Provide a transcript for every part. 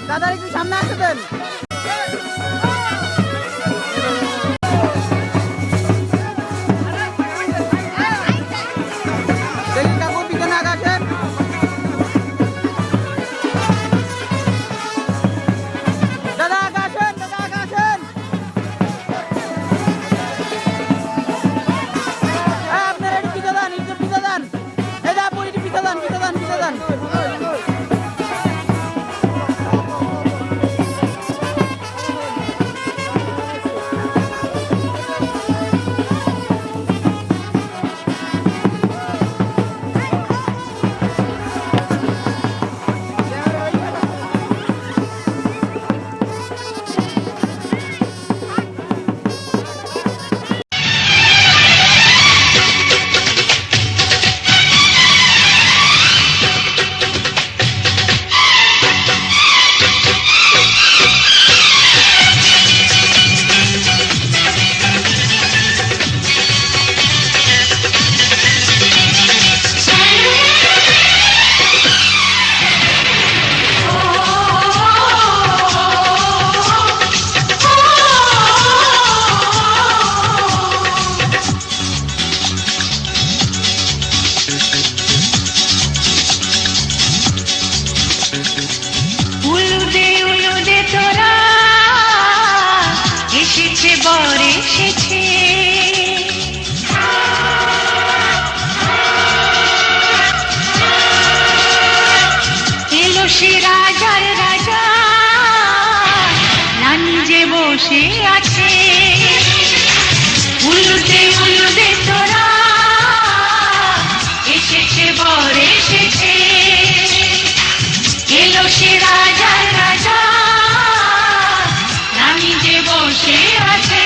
দাদা একটু সামনে আসতে দেন। দেখি কাকু পিছনে আগে আসেন। দাদা আগে আসেন, দাদা আগে আসেন। আপনারা একটু পিছনে দেন, একটু পিছনে দেন। এই যে আপু একটু পিছনে দেন, পিছনে দেন, পিছনে দেন। রাজার রাজা রানী যে বসে আছে, উলুদে উলুদে তোরা এসেছে বর এসেছে, এলো সে রাজার রাজা রানী যে বসে আছে।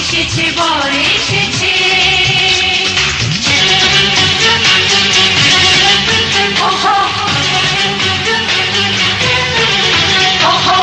এসেছে বর এসেছে, ওহো ওহো।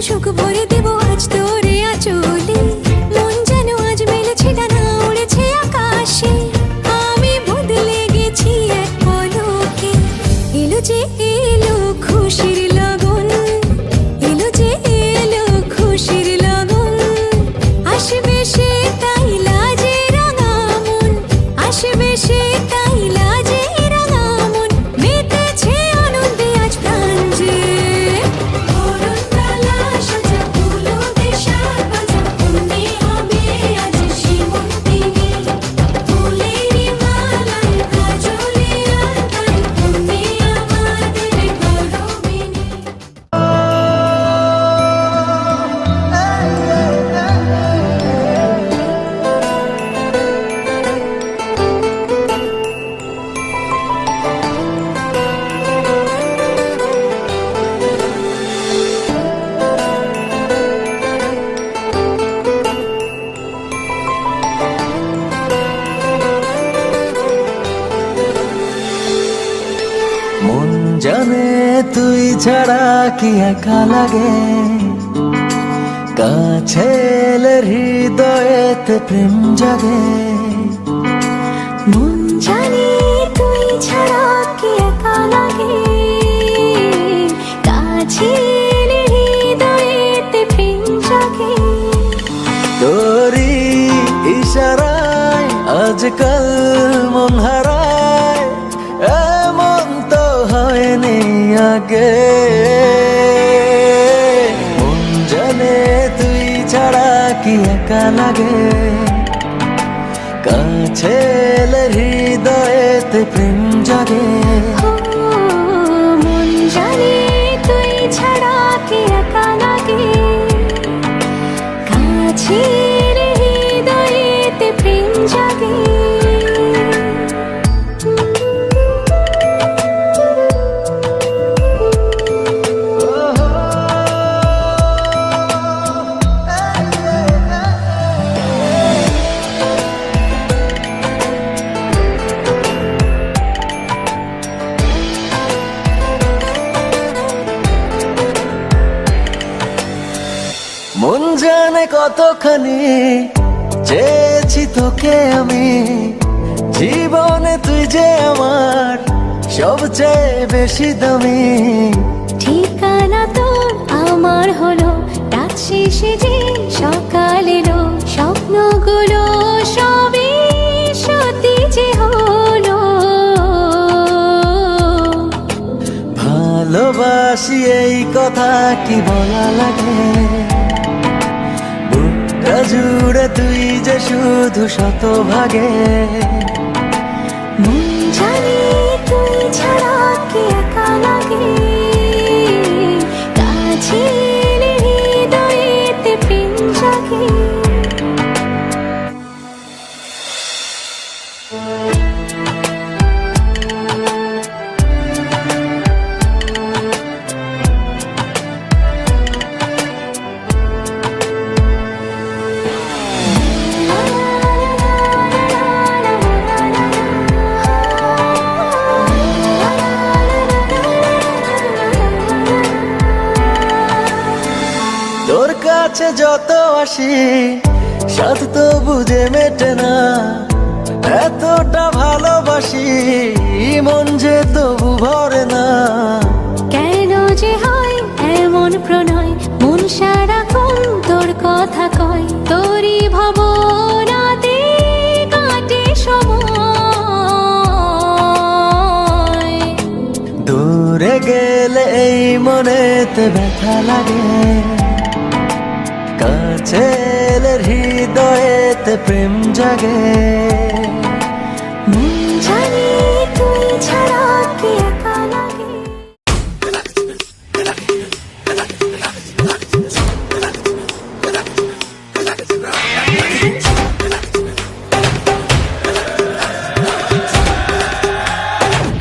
সুখ ভরে দেব আজ তোরে আঁচলে মন যেন আজ মেলেছে ডানা উড়েছে আকাশে আমি বদলে গেছি এক পলকে এলো যে এলো খুশির লগন এলো যে এলো খুশির লগন আসবে সে তাই লাজে রাঙা মন আসবে সে তাই লাজে রাঙা মন মেতেছে আনন্দে আজ প্রাণ যে অরুণালা সাজা ফুলো দেশার বাজা পূর্ণে হবে আজ সীমন্তিনী ফুলেরই মালায় কাজলে আলতায় পূর্ণে আমাদের গৌরবিনী মন জানে তুই ছাড়া কি একা লাগে কাছে এলে হৃদয়েতে প্রেম জাগে মন জানি তুই ছাড়া কি একা লাগে কাছে এলে হৃদয়েতে প্রেম জাগে তোরি ইশারায় আজকাল মন হারায় এমন তো হয়নি আগে মন জানে তুই ছাড়া কি একা লাগে কাছে এলে হৃদয়েতে প্রেম জাগে ও মন জানি তুই ছাড়া কি একা লাগে কাছে এলে হৃদয়েতে প্রেম জাগে মন জানে কতখানি চেয়েছি তোকে আমি জীবনে তুই যে আমার সবচেয়ে বেশি দামি ঠিকানা তো আমার হলো রাত শেষে যে সকাল এলো স্বপ্নগুলো সবই সত্যি যে হলো ভালোবাসি এই কথা কি বলা লাগে বুকটা জুড়ে তুই যে শুধু শতভাগে মন জানি তুই ছাড়া কি একা লাগে কাছে এলে হৃদয়েতে প্রেম জাগে তোর কাছে যত আসি সাথ তো বুঝে মেটে না এতটা ভালোবাসি মন যে তবু ভরে না কেন যে হয় এমন প্রণয় মন সারাক্ষণ তোর কথা কয় তোরই ভাবনাতে কাটে সময় দূরে গেলে এই মনেতে ব্যথা লাগে কাছে এলে হৃদয়েতে প্রেম জাগে মন জানি তুই ছাড়া কি একা লাগে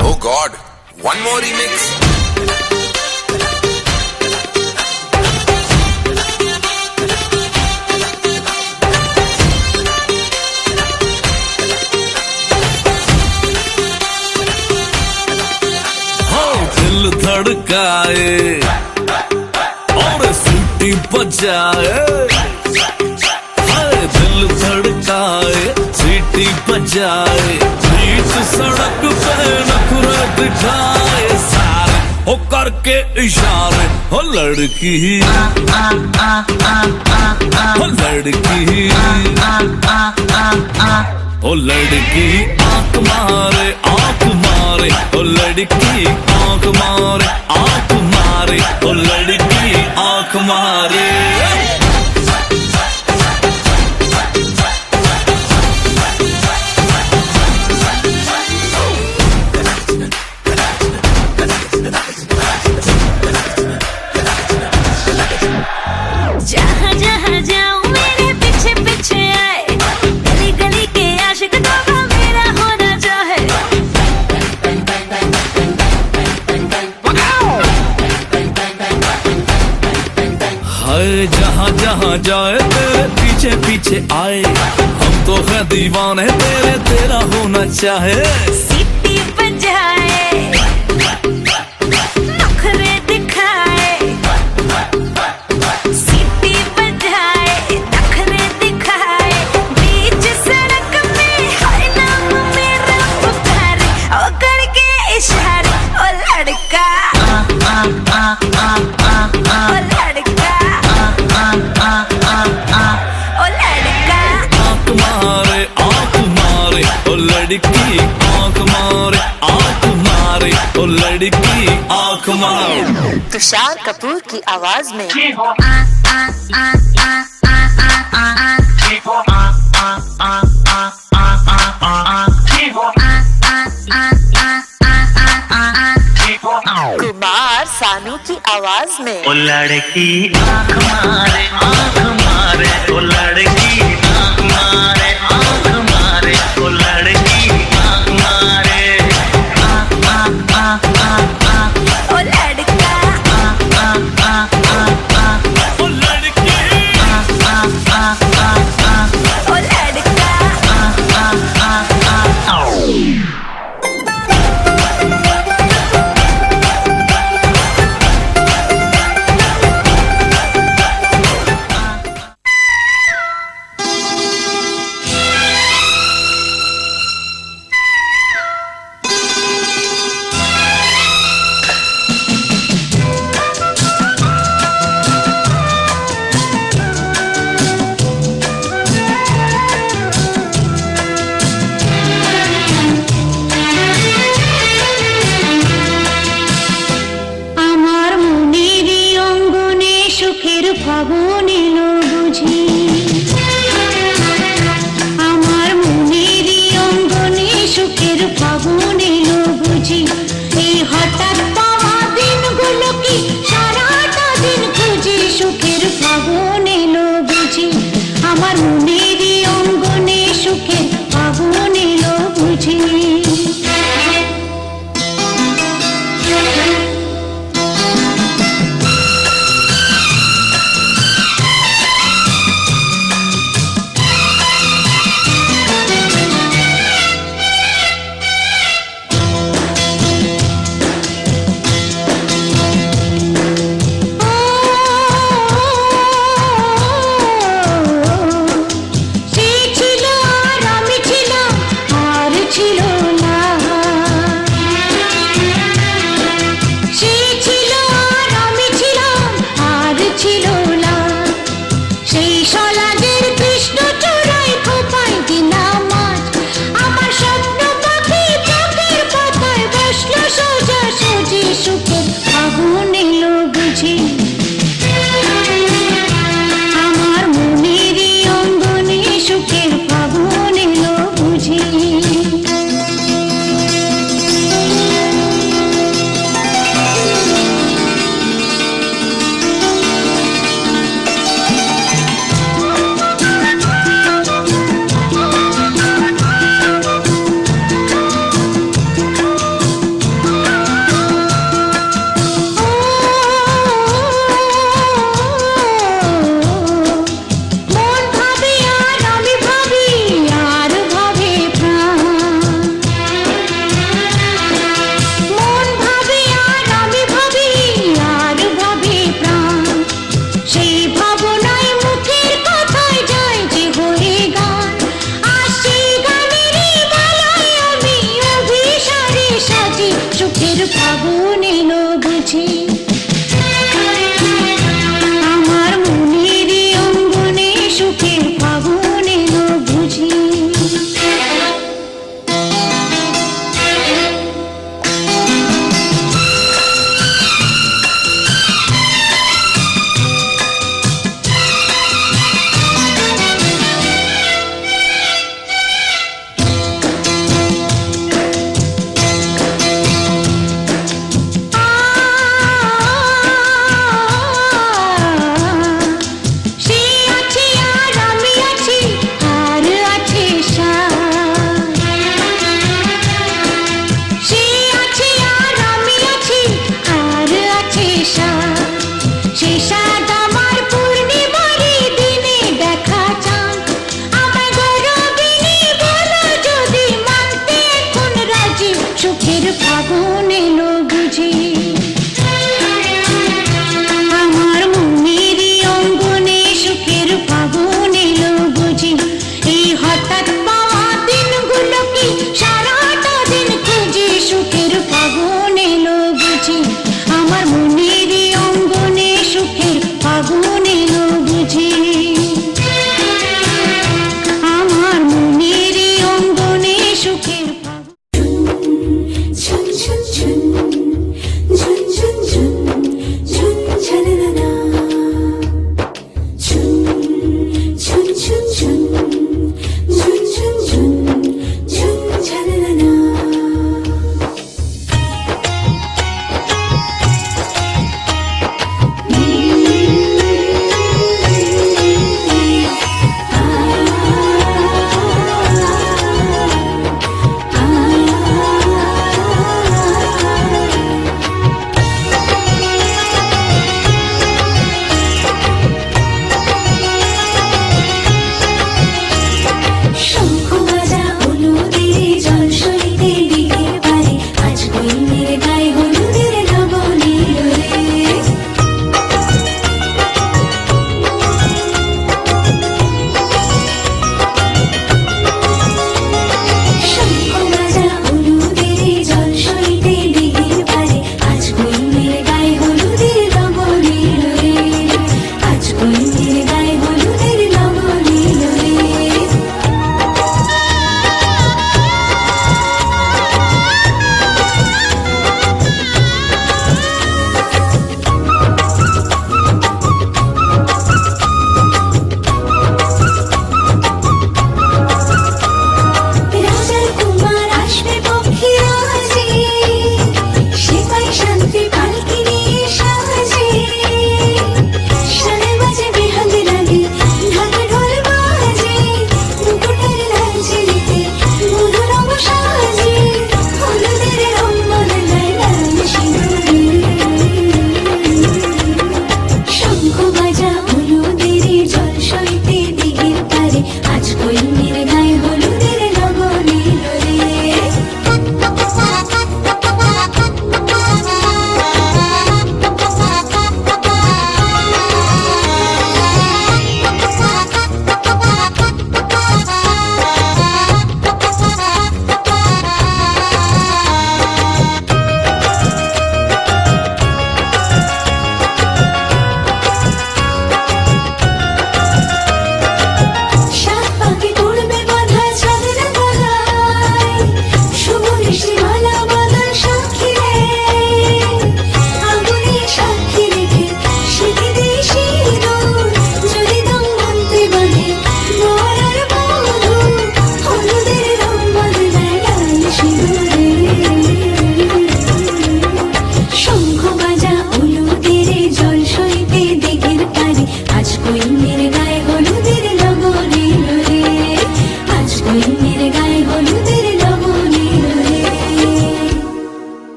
Oh God, one more remix. दिल धड़काए और सीटी सीटी बजाए, हाय दिल धड़काए, सीटी बजाए, बीच सड़क पे नखरे दिखाए, सारे हो करके इशारे, हो लड़की हो लड़की ओ लड़की आंख मारे आंख मारे, ओ लड़की आंख मारे आंख मारे, ओ लड़की आंख मारे। जहाँ जहाँ जाऊँ मेरे पीछे पीछे आए, गली गली के आशिक तोबा मेरा होना चाहे। हाय जहाँ जहाँ जाए तेरे पीछे पीछे आए, हम तो है दीवाने तेरे, तेरा होना चाहे। सीटी बजाए, नखरे दिखाए, सीटी बजाए, नखरे दिखाए, बीच सड़क में हर नाम मेरा पुकारे, ओ करके इशारे, ओ लड़का ओ लड़का ओ लड़का। आंख मारे आंख मारे, ओ लड़की आंख मारे आंख मारे, ओ लड़की आंख मारे। तुषार कपूर की आवाज में कुमार सानू की आवाज में ओ लड़की आंख मारे आंख मारे, ओ लड़की आंख मारे आंख मारे, ओ लड़की आंख मारे ओ लड़का ओ लड़की ओ लड़का। আমার মনেরই অঙ্গনে সুখের ফাগুন এলো বুঝি, আমার মনেরই অঙ্গনে সুখের ফাগুন এলো বুঝি, এই হঠাৎ পাওয়া দিনগুলো কি সারাটা দিন খুঁজি, সুখের ফাগুন এলো বুঝি, আমার মনেরই অঙ্গনে সুখের ফাগুন এলো বুঝি। সুখের ফাগুন এলো বুঝি আমার মনের অঙ্গনে সুখের ফাগুন এলো বুঝি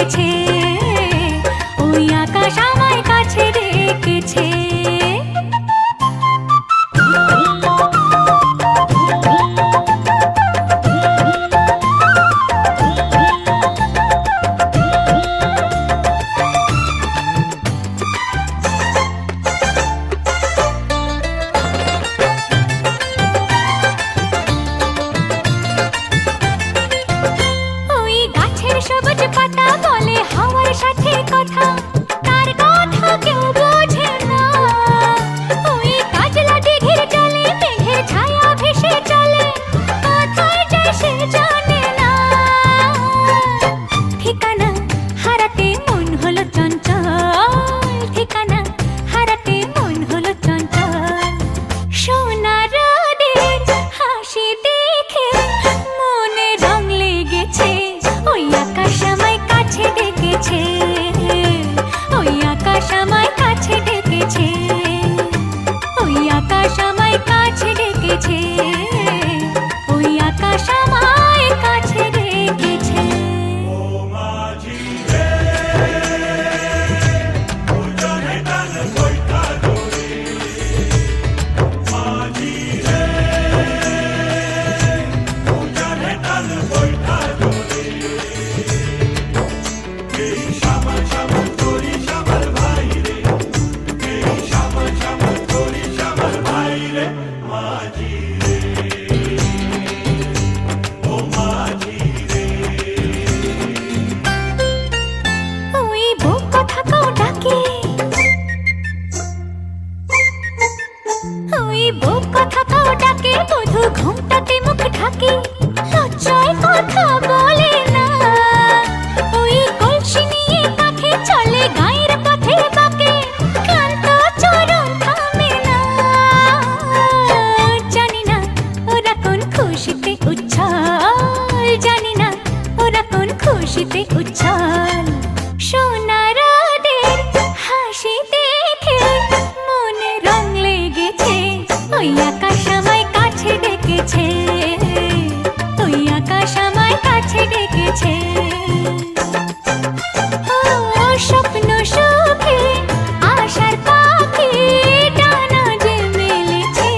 ডেকেছে, ওই আকাশ আমায় কাছে ডেকেছে। ওই গাছের সবুজ পাতা বলে হাওয়ার সাথে কথা, তার কথা কেউ বোঝে না। ওই কাজলা দিঘির জলে মেঘের ছায়া ভেসে চলে, কোথায় যায় সে জানে না। ঠিকানা হারাতে মন হলো চঞ্চল, ঠিকানা হারাতে মন হলো চঞ্চল। সোনা রোদের হাসি দেখে মনে রং লেগেছে, ওই আকাশ আমায় কাছে ডেকেছে, ওই আকাশ আমায় কাছে ডেকেছে, ওই আকাশ আমায় কাছে ডেকেছে, ওই আকাশ আমায় কাছে ডেকেছে। ওই বুক কথাকেও ডাকে, ওই বুক কথাকেও ডাকে, বধূ ঘুমটাতে মুখ ঢাকে, লজ্জায় কথা বলে না। ওই কলসি নিয়ে কাঁখে চলে গায়ের পথে বাঁকে, ক্লান্ত চরণ থামে না। জানি না ওরা কোন খুশিতে উচ্ছল, জানি না ওরা কোন খুশিতে উচ্ছল। সোনা রোদের হাসি দেখে মনে রং লেগেছে, ওই আকাশ আমায় কাছে ডেকেছে, ওই আকাশ আমায় কাছে ডেকেছে। ও স্বপ্ন সুখে আশার পাখি ডানা যে মেলেছে,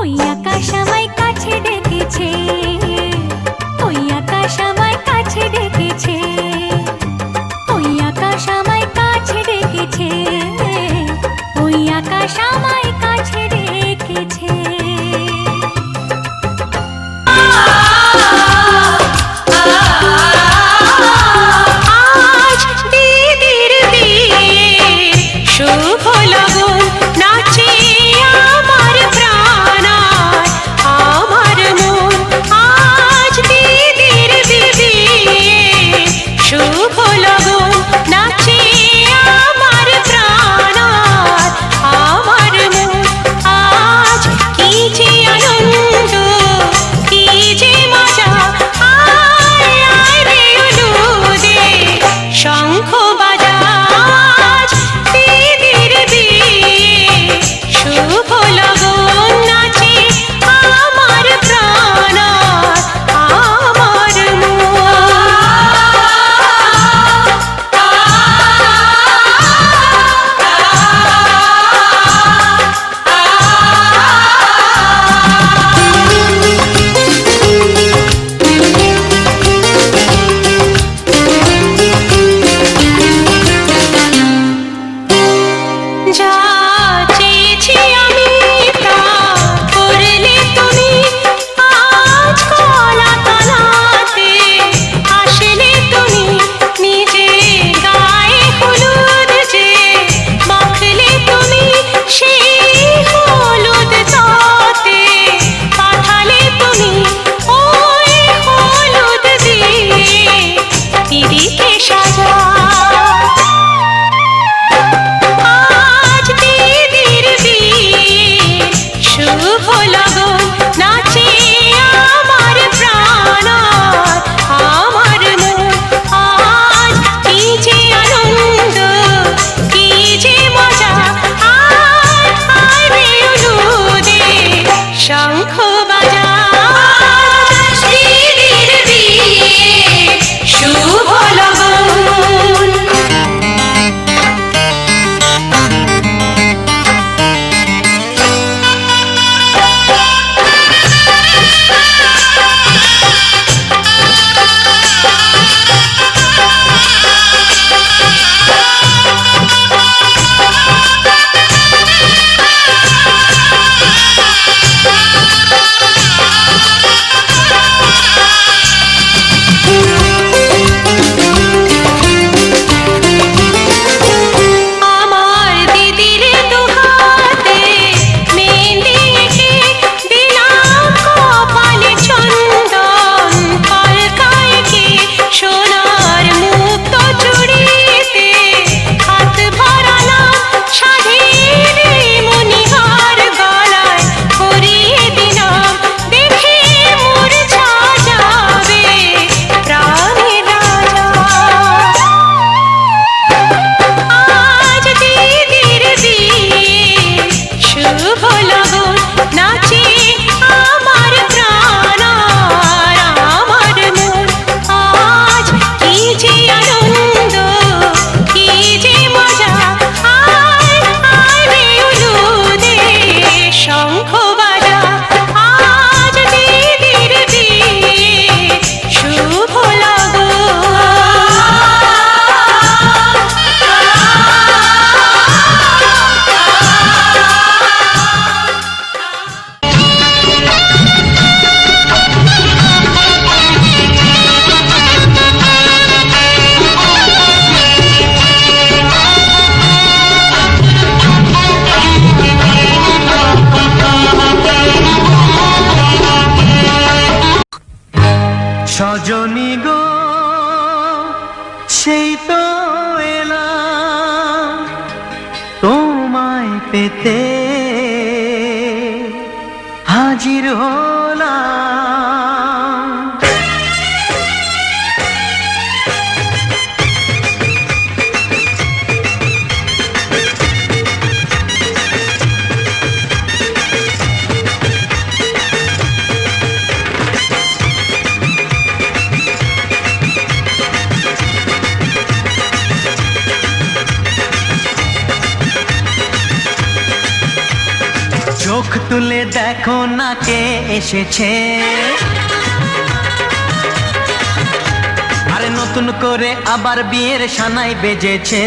ওই আকাশ আমায় কাছে ডেকেছে, ওই আকাশ আমায় কাছে ডেকেছে, ওই আকাশ আমায় কাছে ডেকেছে, ওই আকাশ আমায় কাছে ডেকেছে। আ সেই তো এলাম তোমায় পেতে, হাজির হলাম। চোখ তুলে দেখো না কে এসেছে, আরে নতুন করে আবার বিয়ের সানাই বেজেছে।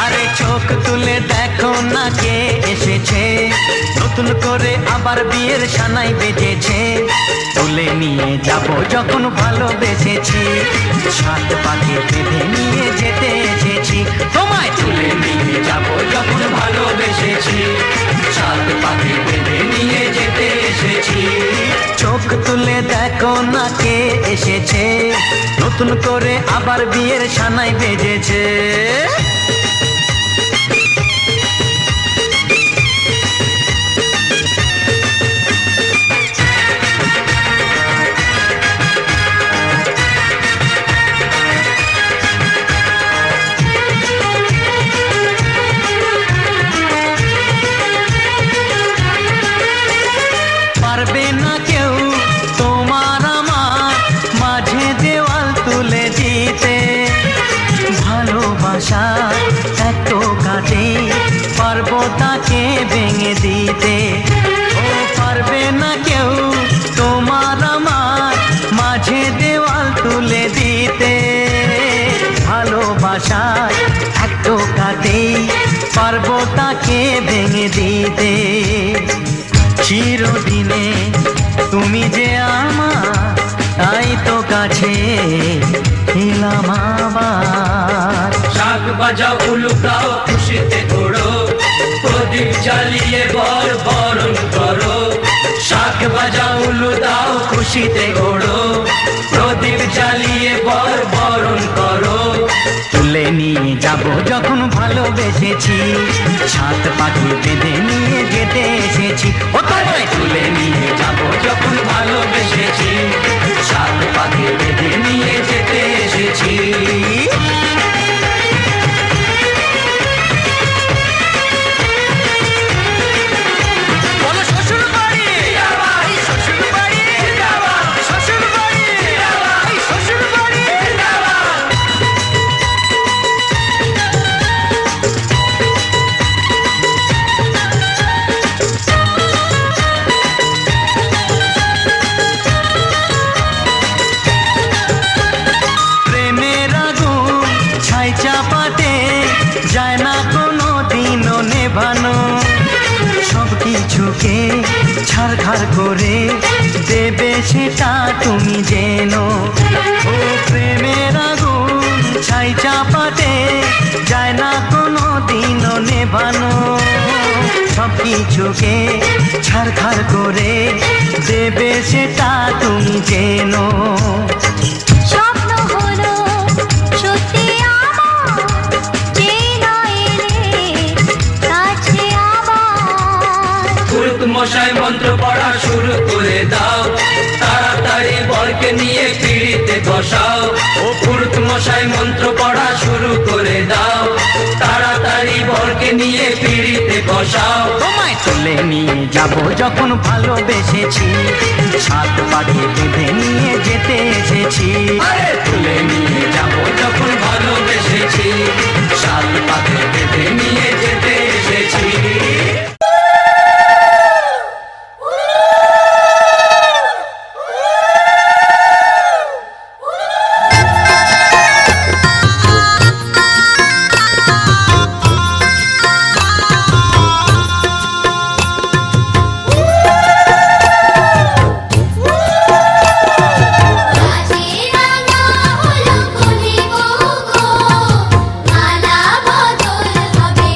আরে চোখ তুলে দেখো না কে এসেছে, নতুন করে আবার বিয়ের সানাই বেজেছে। তুলে নিয়ে যাব যখন ভালোবেসেছি, সাত পাখি বেঁধে নিয়ে যেতে এসেছি। তোমায় তুলে নিয়ে যাব যখন ভালোবেসেছি, সাত পাখি বেঁধে নিয়ে যেতে এসেছি। চোখ তুলে দেখো না কে এসেছে, নতুন করে আবার বিয়ের সানাই বেজেছে। পারবে না কেউ তোমার আমার মাঝে দেওয়াল তুলে দিতে, ভালোবাসা এত কাটে পারবো তাকে ভেঙে দিতে। ও পারবে না কেউ তোমার আমার মাঝে দেওয়াল তুলে দিতে, ভালোবাসা এত কাটে পারবো তাকে ভেঙে দিতে। চিরদিনে তুমি যে আমার, তাই তো কাছে এলাম আবার। শাক বাজাও উলুকাও খুশিতে ওড়ো, প্রদীপ জ্বালিয়ে বর বরণ করো। শাক বাজাও উলু দাও খুশিতে ওড়ো, প্রদীপ জ্বালিয়ে বর বরণ করো। তুলে নিয়ে যাব যখন ভালোবেসেছি, সাত পাখি বেঁধে নিয়ে যেতে এসেছি। ও তোমায় তুলে নিয়ে যাব যখন ভালোবেসেছি, সাত পাখি বেঁধে নিয়ে যেতে এসেছি। বলো শ্বশুর বাড়ি, শ্বশুর বাড়ি, শ্বশুর বাড়ি, শ্বশুর বাড়ি। প্রেমের আগুন ছাই চাপাতে যায় না কোনো দিনও নেভানো, সব কিছুকে ছাড়খাড় করে দেবে সেটা তুমি জেনো। ও প্রেমের আগুন ছাই চাপাতে যায় না কোনো দিনও নেভানো, সব কিছুকে ছাড়খাড় করে দেবে সেটা তুমি জেনো। স্বপ্ন হলো সত্যি আমার, যে না এলে কাছে আবার। পুরুত মশাই মন্ত্র পড়া শুরু করে দাও, তাড়াতাড়ি বরকে নিয়ে পিড়িতে বসাও। ও পুরুত মশাই মন্ত্র পড়া শুরু করে দাও, তাড়াতাড়ি বরকে নিয়ে পিড়িতে বসাও। তোমায় তুলে নিয়ে যাব যখন ভালোবেসেছি, সাত পাখি বেঁধে নিয়ে যেতে এসেছি। আরে তুলে নিয়ে যাব যখন ভালোবেসেছি, সাত পাখি বেঁধে নিয়ে যেতে এসেছি। রাঙা হলো কলি গো গো, মালা বদল হবে।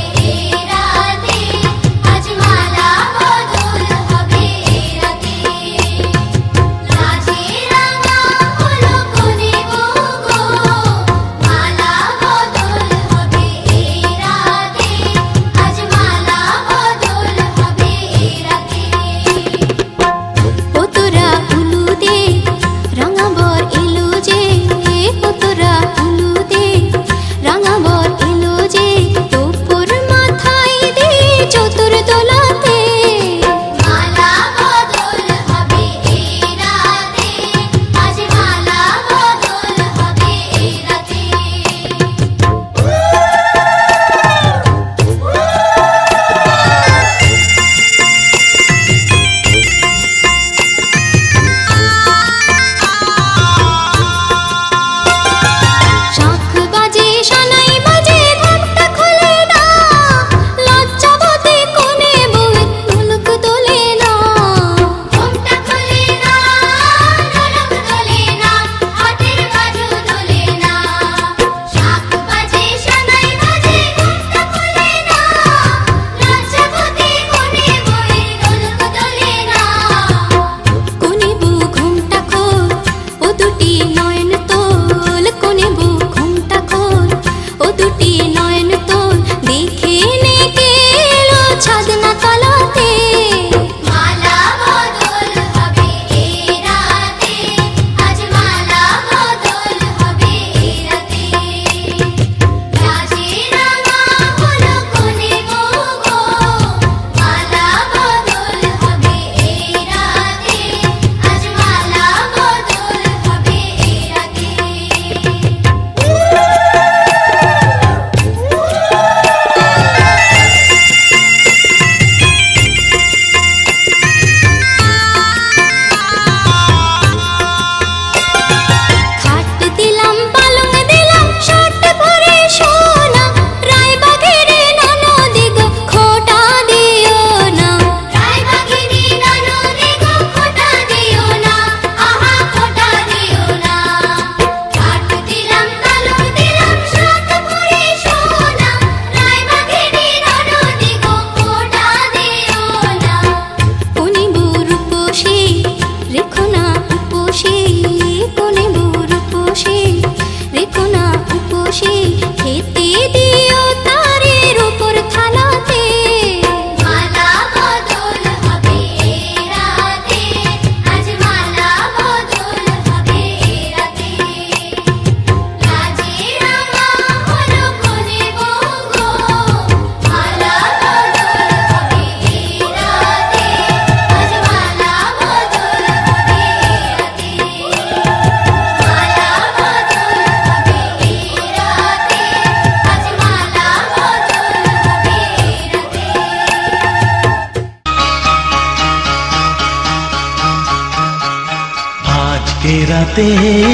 আজকে রাতে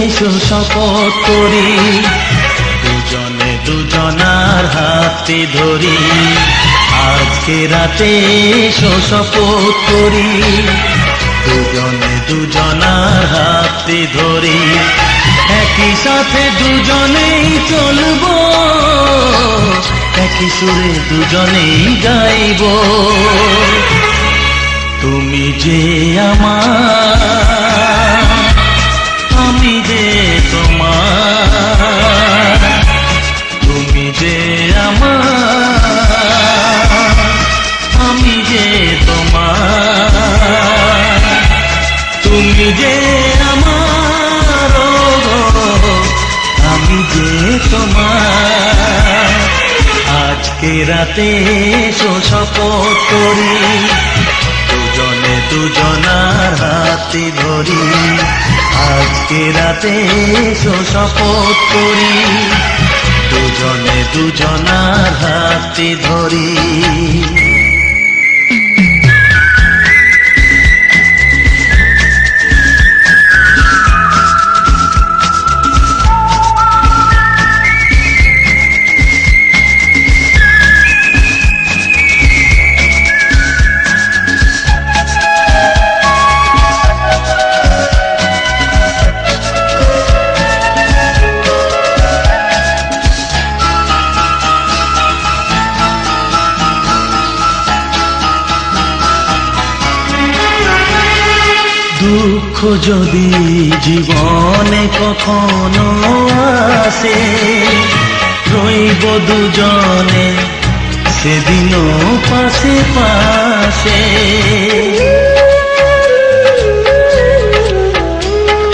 এসো শপথ করি, দুজনে দুজনার হাতে ধরি। আজকে রাতে এসো শপথ করি, দুজনে দুজনার হাতে ধরি। একই সাথে দুজনেই চলবো, একই সুরে দুজনেই গাইব। তুমি যে আমার, আমি যে তোমার। তুমি যে আমার, আমি যে তোমার। তুমি যে আমার, আমি যে তোমার। আজকে রাতে এসো শপথ করি, দুজনে দুজনার হাতে ধরি। আজকে রাতে এসো শপথ করি, দুজনে দুজনার হাতে ধরি। দুঃখ যদি জীবনে কখনো আসে, রইব দুজনে সেদিনও পাশে পাশে।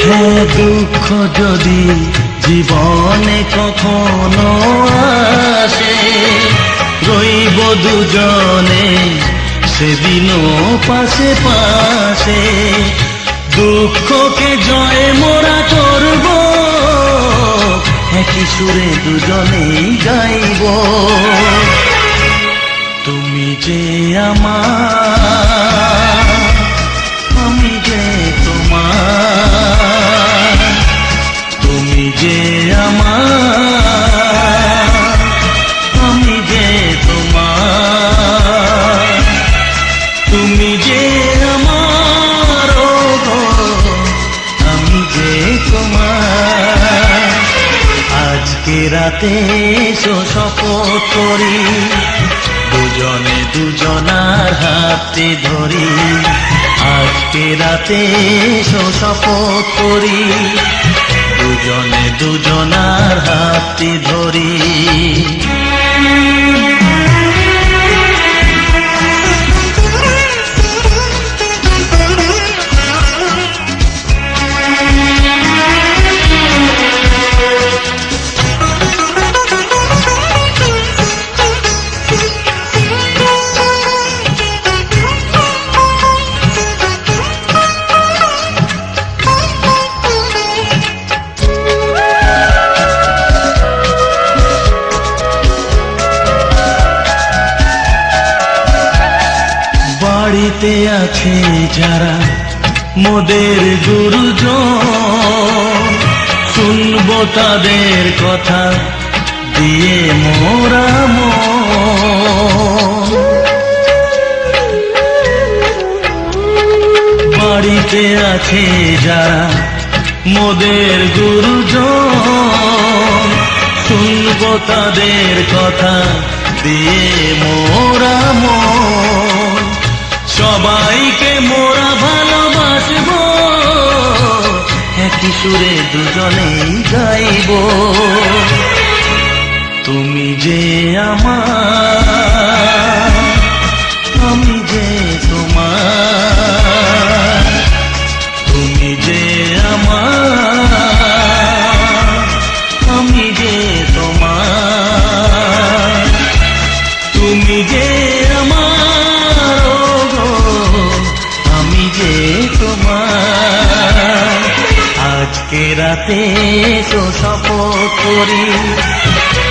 হ্যাঁ, দুঃখ যদি জীবনে কখনো আসে, রইব দুজনে সেদিনও পাশে পাশে। দুঃখকে জয় মোরা করব, একই সুরে দুজনেই গাইব। তুমি যে আমার, আমি যে তোমার। তুমি যে আমার, আমি যে তোমার। তুমি যে আমার, আমি যে তোমার। আজকে রাতে এসো শপথ করি, দুজনে দুজনার হাতে ধরি। আজকে রাতে এসো শপথ করি, দুজনে দুজনার হাতে ধরি। বাড়িতে আছে যারা মোদের গুরুজন, শুনবো তাদের কথা দিয়ে মোরা মন। বাড়িতে আছে যারা মোদের গুরুজন, শুনবো তাদের কথা দিয়ে মোরা মন। সবাইকে মোরা ভালোবাসবো, একই সুরে দুজনেই গাইব। তুমি যে আমার, আমি যে তোমার। তুমি যে আমার, আমি যে তোমার। তুমি যে আমার, আমি যে তোমার। আজকে রাতে এসো শপথ করি,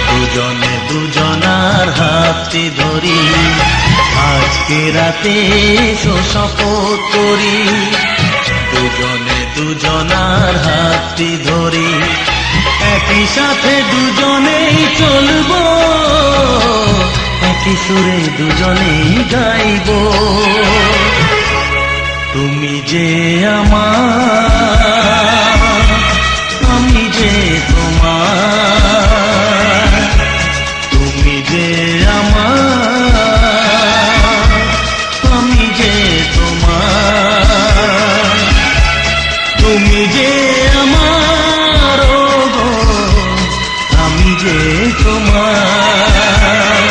দুজনে দুজনার হাতে ধরি। আজকে রাতে এসো শপথ করি, দুজনে দুজনার হাতটি ধরি, একই সাথে দুজনেই চলবো, একই সুরে দুজনেই গাইবো। তুমি যে আমার, আমি যে তোমার, তুমি যে আমার, আমি যে তোমার, তুমি যে আমার, ও গো, আমি যে তোমার,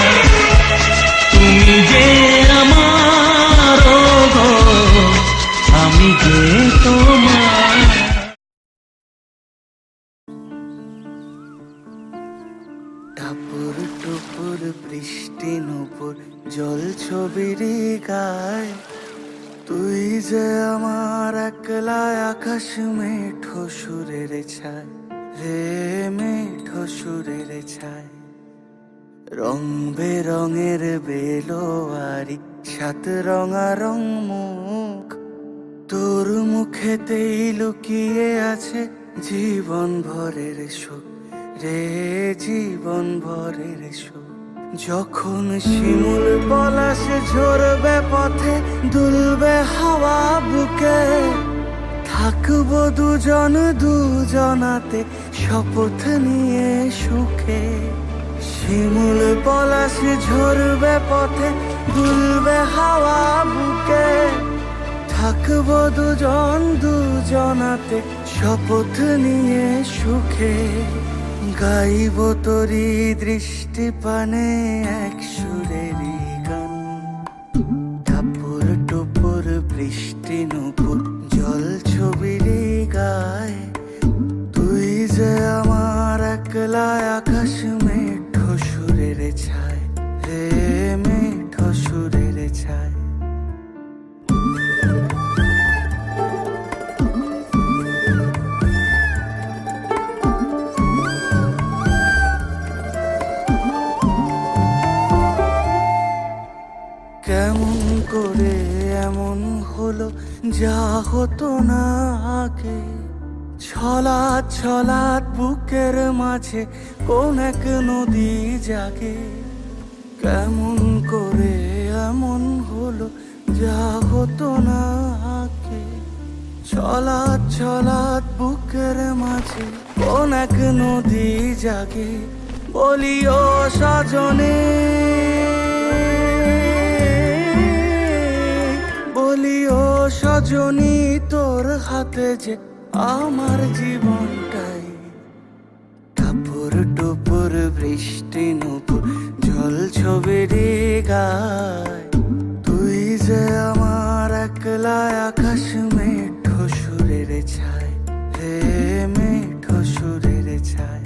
তুমি যে আমার, ও গো, আমি যে তোমার। টাপুর টুপুর বৃষ্টি নুপুর জল ছবির গায়, তুই যে আমার একলা আকাশ মেঠো সুরের ছায় রে, মেঠো সুরের ছায়। রং বেরঙের বেলোয়ারি সাত রঙারং মুখ, তোর মুখেতেই লুকিয়ে আছে জীবন ভরের সুখ রে, জীবন ভরের সুখ। যখন শিমুল পলাশ ঝরবে পথে, দুলবে হাওয়া বুকে, থাকবো দুজন দুজনাতে শপথ নিয়ে সুখে। শিমুল পলাশ ঝরবে পথে, দুলবে হাওয়া বুকে, থাকবো দুজন দুজনাতে শপথ নিয়ে সুখে। গাইব তোরি দৃষ্টি পানে এক সুরেরই গান, টাপুর টুপুর বৃষ্টি নুপুর জল ছবির গায়, তুই যে আমার একলা আকাশ মেঠো সুরের ছায় রে, মেঠো সুরের ছায়। কেমন করে এমন হলো যা হতো না আগে, ছলাৎ ছলাৎ বুকের মাঝে কোন এক নদী জাগে। কেমন করে এমন হলো যা হতো না আগে, ছলাৎ ছলাৎ বুকের মাঝে কোন এক নদী জাগে। বলিও সজনে, বলিও সজনী, তোর হাতে যে আমার জীবনটাই। টাপুর টুপুর বৃষ্টি নুপুর জল ছবির গায়, তুই যে আমার একলা আকাশ মেঠো সুরের ছায় রে, মেঠো সুরের ছায়।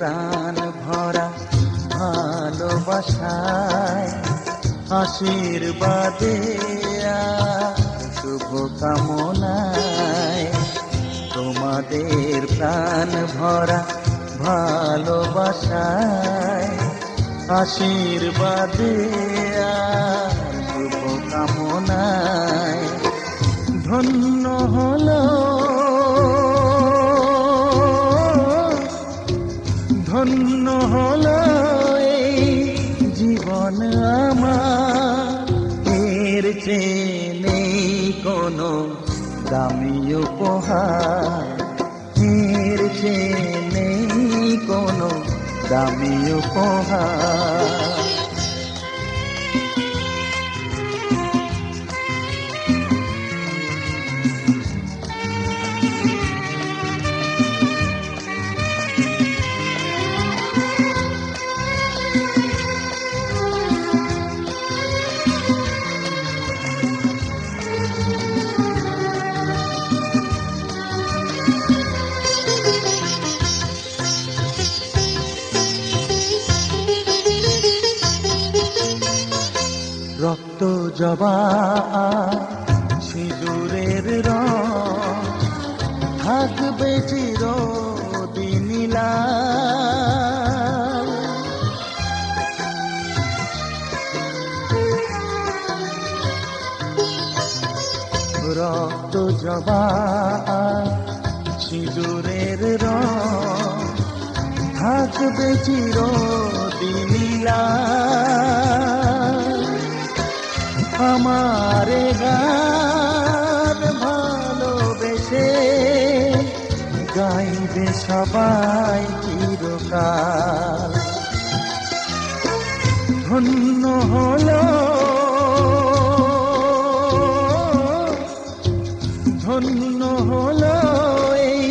প্রাণ ভরা ভালোবাসায়, আশীর্বাদে শুভ কামনায়, তোমাদের প্রাণ ভরা ভালোবাসায়, আশীর্বাদে শুভ কামনায়, ধন্য হলো ধন্য হলো এই জীবন আমার, এর চেয়ে নেই কোনো দামি উপহার, এর চেয়ে নেই কোনো দামি উপহার। জবা সিঁদুরের রং থাকবে চিরদিন লাল। রক্ত জবা সিঁদুরের রং থাকবে চিরদিন লাল। আমারে গান ভালোবেসে গাইবে সবাই চিরকাল। ধন্য হলো ধন্য হলো এই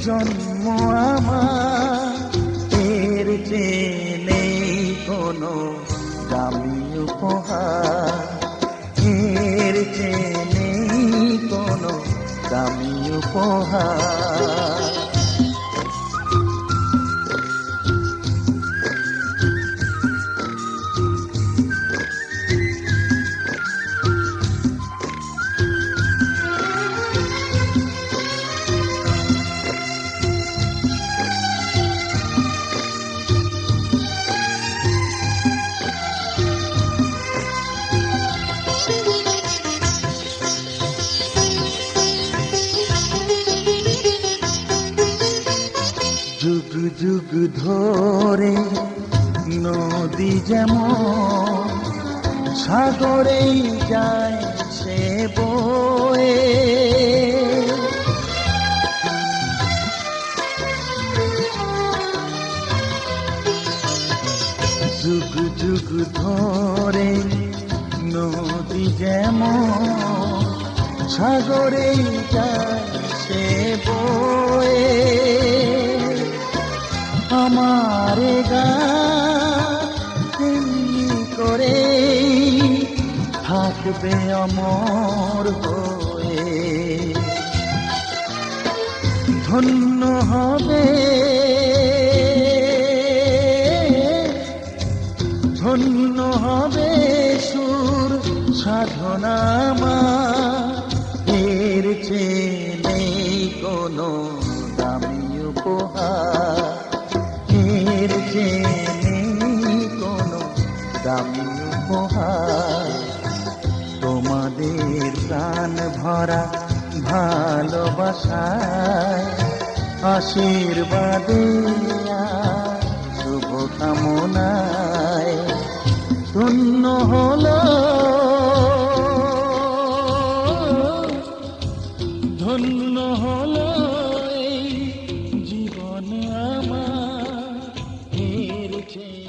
জন্ম আমার, এর চেয়ে নেই কোনো দামি উপহার, এর চেয়ে নেই কোনো দামি উপহার। যুগ যুগ ধরে নদী যেমন সাগরেই যায় সে বয়ে, যুগ যুগ ধরে নদী যেমন সাগরেই যায় সে বয়ে। আমারে গানি করে থাকবে অমর হয়ে। ধন্য হবে ধন্য হবে সুর সাধনা আমার, এর চেয়ে নেই কোনো দামি উপহার, এর চেয়ে নেই কোনো দামি উপহার। তোমাদের প্রাণ ভরা ভালোবাসায় আশীর্বাদে আর শুভকামনায় ধন্য হলো ধন্য হলো এই জীবন আমার, এর চেয়ে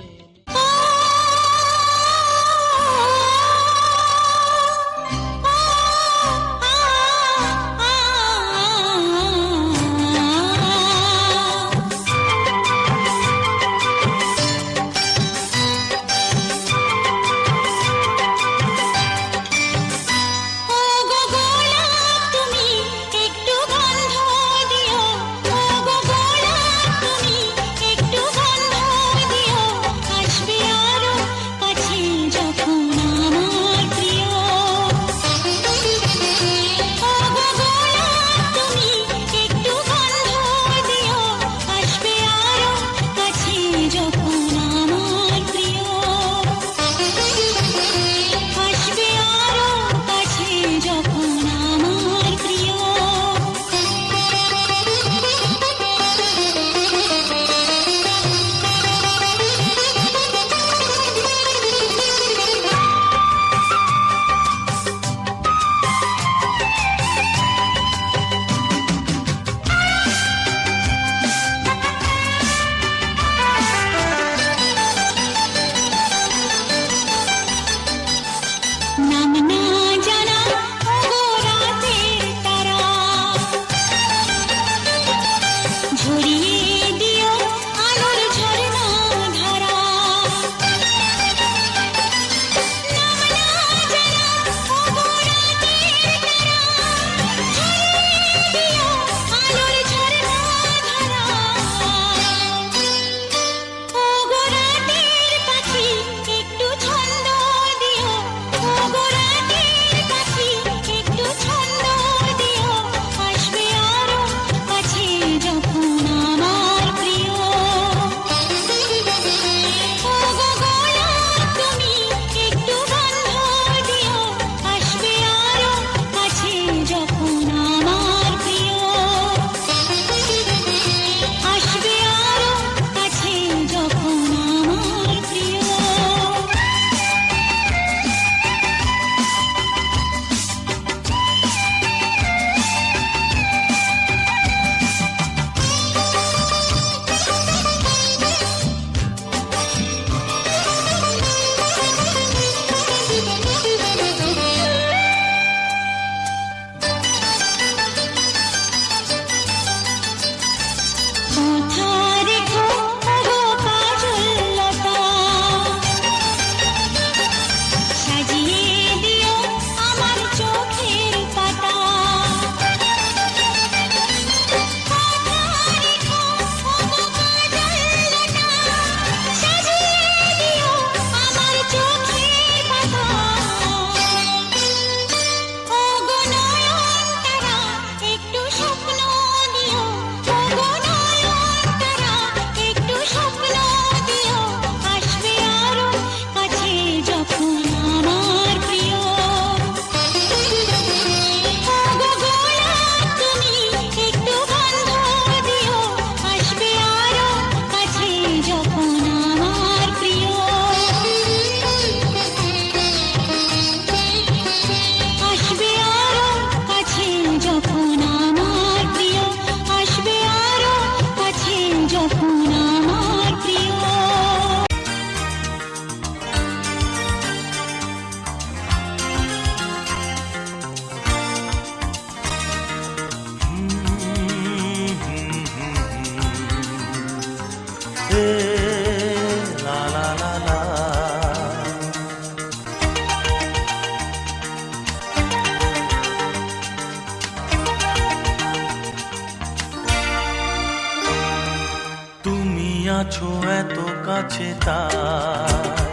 আছো এত কাছে তাই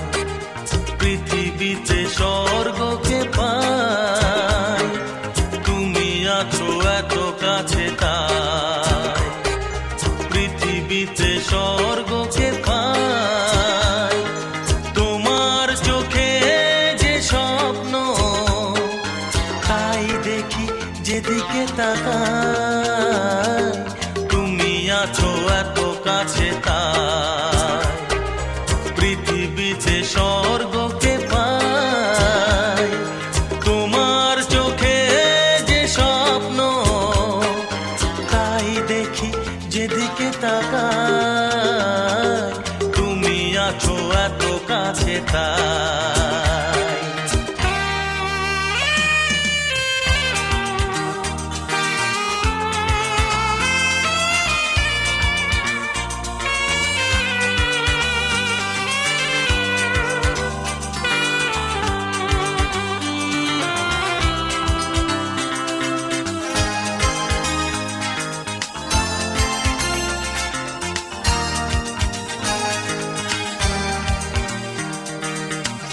পৃথিবীতে স্বর্গকে পাই, তুমি আছো এত কাছে তাই পৃথিবীতে স্বর্গকে পাই। তোমার চোখে যে স্বপ্ন তাই দেখি যেদিকে তাকাই, তুমি আছো এত কাছে তাই পৃথিবীতে স্বর্গকে পাই। তোমার চোখে যে স্বপ্ন তাই দেখি যেদিকে তাকাই, তুমি আছো এত কাছে তাই।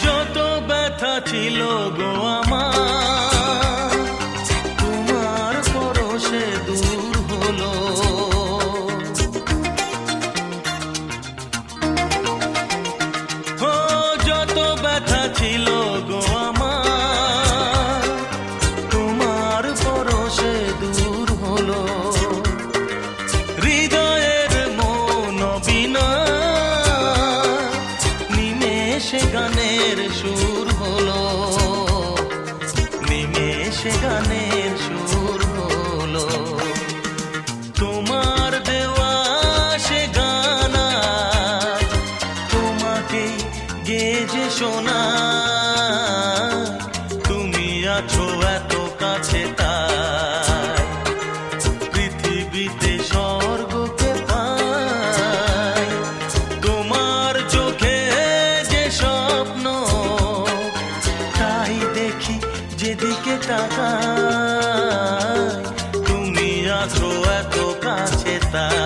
যত ব্যথা ছিল গো আমার, তোমার পরশে দূর হলো। ও যত ব্যথা ছিল গো আমার, তোমার পরশে দূর হলো। হৃদয়ের মন বিনা নিমেষে গানের সুর হলো, নিমেষে গানের সুর হলো। তোমার দেওয়া সে গানা তোমাকে গেজে শোনা, তুমি আছো এত কাছে তাই পৃথিবীতে স্বর্গকে পাই। তোমার চোখে যে স্বপ্ন তাই দেখি যেদিকে তাকাই, তুমি আছো এত কাছে তাই।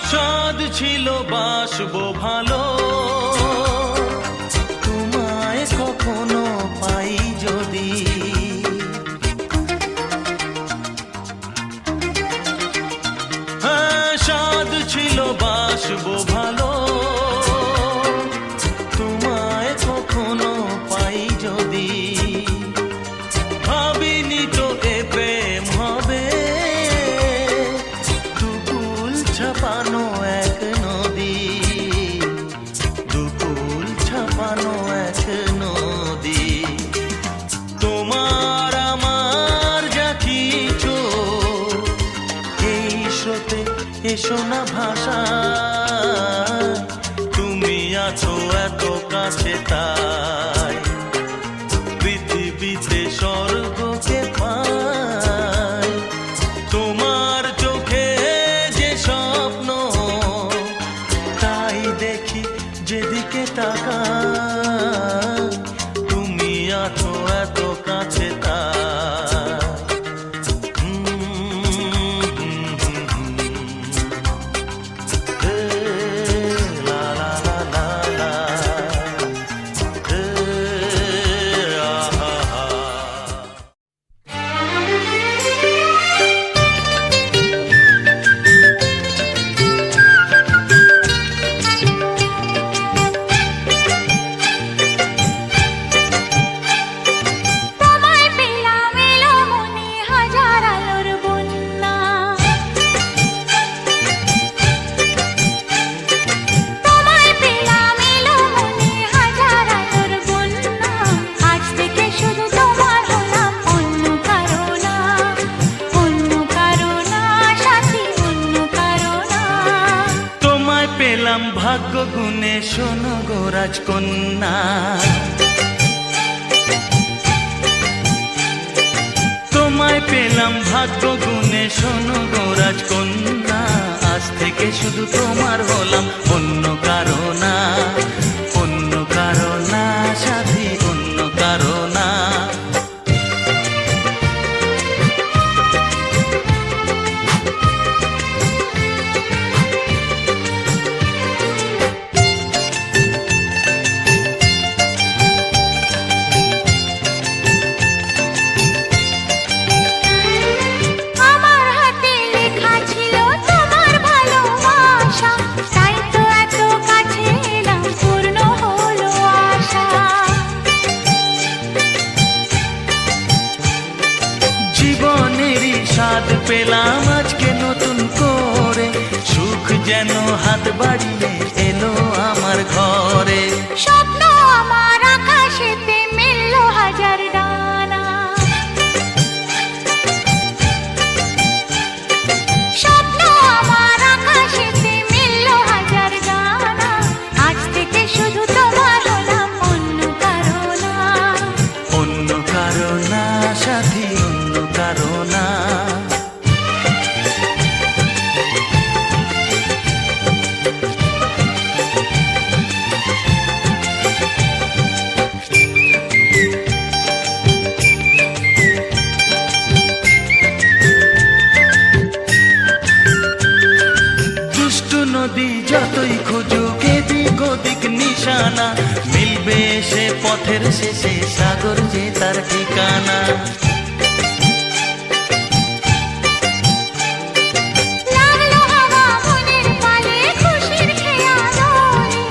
সাদ ছিল বাসবো ভালো, তোমায় কখনো পাই যদি। হ্যাঁ, সাদ ছিল বাসবো ভালো, তোমায় কখনো পাই যদি। ভাবিনি তো এ প্রেম হবে, দুকুল ছাপানো এক নদী, দুকুল ছাপানো এক নদী। তোমার আমার যা কিছু এই স্রোতে এসো না ভাষা, তুমি আছো এত কাছে তাই পৃথিবীতে স্বর্গকে পাই। তোমার চোখে যে স্বপ্ন তাই দেখি যেদিকে তাকাই, তুমি আছো এত কাছে তাই। লা লা লা লা লা, লা পেলাম ভাগ্য গুণে, শোনো গো রাজকন্যা। তোমায় পেলাম ভাগ্য গুণে, শোনো গো রাজকন্যা। আজ থেকে শুধু তোমার হলাম, অন্য কারো না, অন্য কারো না সাথী, অন্য কারো না। আমার হাতে লেখা ছিল তোমার ভালোবাসা, তাই তো এত কাছে এলাম, পূর্ণ হলো আশা। জীবনেরই স্বাদ পেলাম আজকে নতুন করে, সুখ যেন হাত বাড়িয়ে এলো আমার ঘরে। স্বপ্ন আমার আকাশেতে মিলল হাজার ডানা, স্বপ্ন আমার আকাশেতে মিলল হাজার ডানা। আজ থেকে শুধু তোমার হলাম, অন্য কারো না, অন্য কারো না সাথী, অন্য কারো না। দুষ্টু নদী যতই খুঁজুক এদিক ওদিক নিশানা, মিলবে সে পথের শেষে, সাগর যে তার ঠিকানা। লাগলো হাওয়া মনের পালে, খুশির খেয়া দোলে।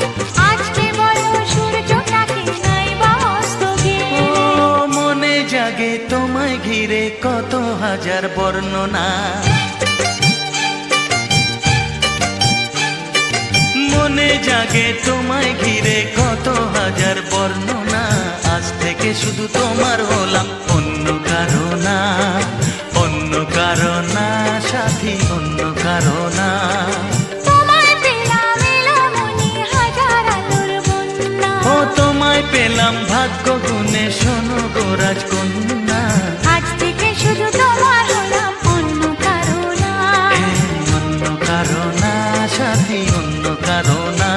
আজকে বলো সূর্যটাকে নাই বা অস্ত ও গেলে। মনে জাগে তোমায় ঘিরে কত হাজার বর্ণনা, মনে জাগে তোমায় ঘিরে কত হাজার বর্ণনা। আজ থেকে শুধু তোমার হলাম, অন্য কারো না, অন্য কারো না সাথী, অন্য কারো না। তোমায় পেলাম এলামনি হাজার আলোর বন্যা, ও তোমায় পেলাম ভাগ্য গুণে, শোনো গো রাজকন্যা। আজ থেকে শুধু তোমার হলাম, অন্য কারো না, অন্য কারো না সাথী, অন্য কারো না।